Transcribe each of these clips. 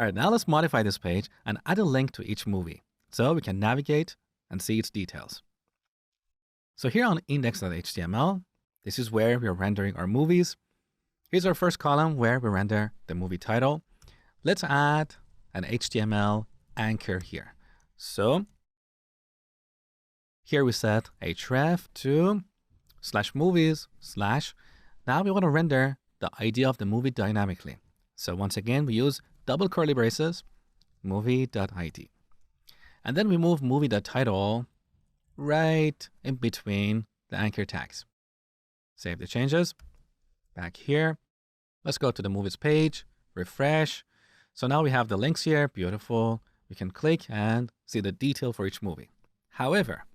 All right, now let's modify this page and add a link to each movie so we can navigate and see its details. So here on index.html, this is where we're rendering our movies. Here's our first column where we render the movie title. Let's add an HTML anchor here. So here we set href to /movies/ Now we want to render the ID of the movie dynamically. So once again, we use double curly braces, movie.id. And then we move movie.title right in between the anchor tags. Save the changes. Back here. Let's go to the movies page, refresh. So now we have the links here, beautiful. We can click and see the detail for each movie. However,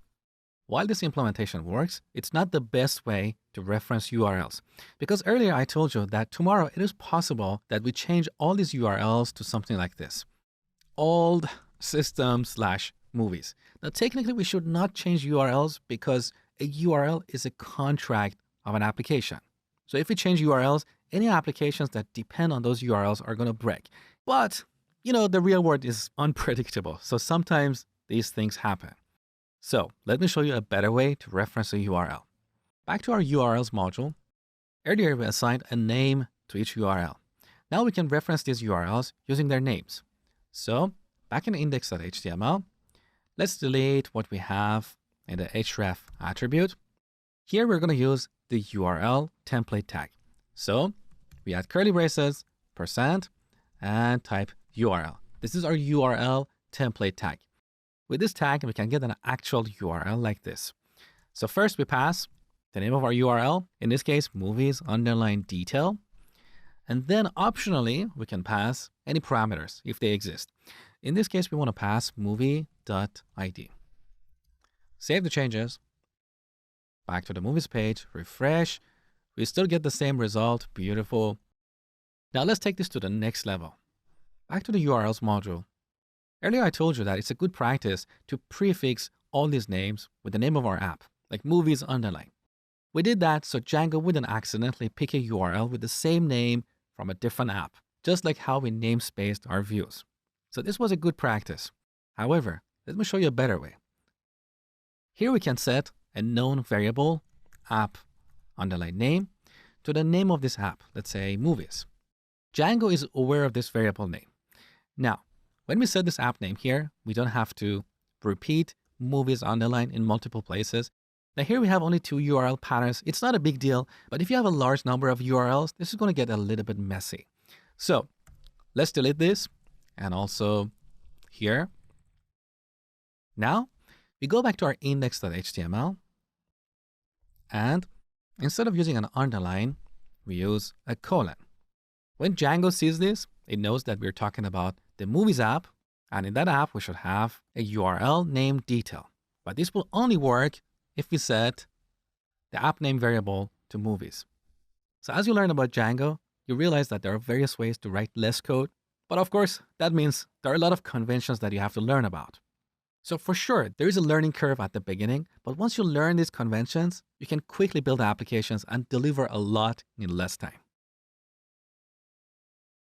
while this implementation works, it's not the best way to reference URLs. Because earlier I told you that tomorrow it is possible that we change all these URLs to something like this. Old system/movies. Now technically we should not change URLs because a URL is a contract of an application. So if we change URLs, any applications that depend on those URLs are going to break. But, the real world is unpredictable. So sometimes these things happen. So let me show you a better way to reference a URL. Back to our URLs module. Earlier, we assigned a name to each URL. Now we can reference these URLs using their names. So back in index.html, let's delete what we have in the href attribute. Here, we're going to use the URL template tag. So we add curly braces, % and type URL. This is our URL template tag. With this tag, we can get an actual URL like this. So first we pass the name of our URL, in this case, movies_detail. And then optionally, we can pass any parameters if they exist. In this case, we want to pass movie.id. Save the changes. Back to the movies page, refresh. We still get the same result, beautiful. Now let's take this to the next level. Back to the URLs module. Earlier I told you that it's a good practice to prefix all these names with the name of our app, like movies underline. We did that so Django wouldn't accidentally pick a URL with the same name from a different app, just like how we namespaced our views. So this was a good practice. However, let me show you a better way. Here we can set a known variable, app_name, to the name of this app, let's say movies. Django is aware of this variable name. Now, when we set this app name here, we don't have to repeat movies underline in multiple places. Now here we have only 2 URL patterns. It's not a big deal, but if you have a large number of URLs, this is going to get a little bit messy. So let's delete this and also here. Now we go back to our index.html and instead of using an underline, we use a colon. When Django sees this, it knows that we're talking about the movies app, and in that app, we should have a URL named detail. But this will only work if we set the app name variable to movies. So as you learn about Django, you realize that there are various ways to write less code. But of course, that means there are a lot of conventions that you have to learn about. So for sure, there is a learning curve at the beginning, but once you learn these conventions, you can quickly build applications and deliver a lot in less time.